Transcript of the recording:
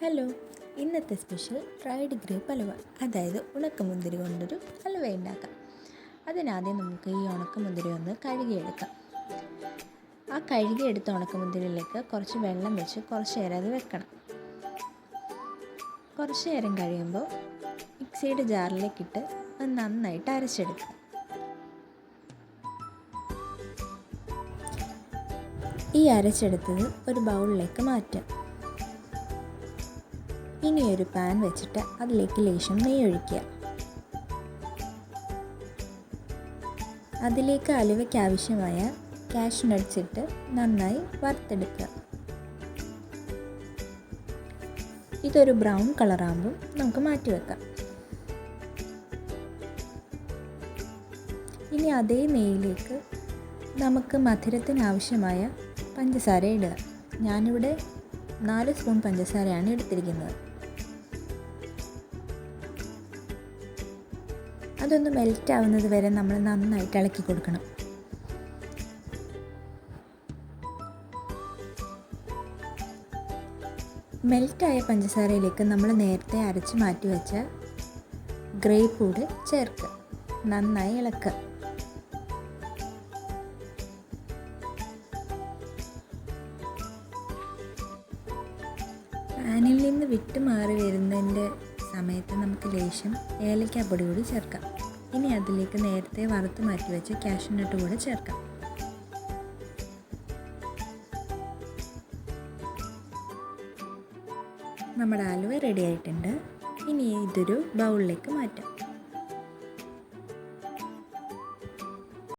Hello, ഇന്നത്തെ special fried grape halwa, അതായത് ഉണക്കമുന്തിരി കൊണ്ടൊരു ഹലുവ ഉണ്ടാക്കാം. അതിനാദ്യം നമുക്ക് ഈ ഉണക്കമുന്തിരി ഒന്ന് കഴുകിയെടുക്കാം. ആ കഴുകിയെടുത്ത ഉണക്കമുന്തിരിയിലേക്ക് കുറച്ച് വെള്ളം വെച്ച് കുറച്ച് നേരം അത് വെക്കണം. കുറച്ച് നേരം കഴിയുമ്പോൾ മിക്സിയുടെ ജാറിലേക്കിട്ട് അത് നന്നായിട്ട് അരച്ചെടുക്കുക. ഈ അരച്ചെടുത്തത് ഒരു ബൗളിലേക്ക് മാറ്റാം. ഇനി ഒരു പാൻ വെച്ചിട്ട് അതിലേക്ക് ലേശം നെയ്യ് ഒഴിക്കുക. അതിലേക്ക് ഹലുവയ്ക്ക് ആവശ്യമായ കാഷ്യൂ നട്ട്സ് ഇട്ട് നന്നായി വറുത്തെടുക്കുക. ഇതൊരു ബ്രൗൺ കളറാകുമ്പോൾ നമുക്ക് മാറ്റി വെക്കാം. ഇനി അതേ നെയ്യിലേക്ക് നമുക്ക് മധുരത്തിന് ആവശ്യമായ പഞ്ചസാര ഇടുക. ഞാനിവിടെ 4 സ്പൂൺ പഞ്ചസാരയാണ് എടുത്തിരിക്കുന്നത്. അതൊന്ന് മെൽറ്റ് ആവുന്നത് വരെ നമ്മൾ നന്നായിട്ട് ഇളക്കി കൊടുക്കണം. മെൽറ്റായ പഞ്ചസാരയിലേക്ക് നമ്മൾ നേരത്തെ അരച്ച് മാറ്റി വെച്ച ഗ്രേപ്പ് കൂടി ചേർക്കുക. നന്നായി ഇളക്കുക. പാനിൽ നിന്ന് വിട്ട് മാറി വരുന്നതിൻ്റെ സമയത്ത് നമുക്ക് ലേശം ഏലക്കാപ്പൊടി കൂടി ചേർക്കാം. ഇനി അതിലേക്ക് നേരത്തെ വറുത്ത് മാറ്റി വെച്ച് കാഷ്യൂ നട്ട് കൂടെ ചേർക്കാം. നമ്മുടെ ഹലുവ റെഡി ആയിട്ടുണ്ട്. ഇനി ഇതൊരു ബൗളിലേക്ക് മാറ്റാം.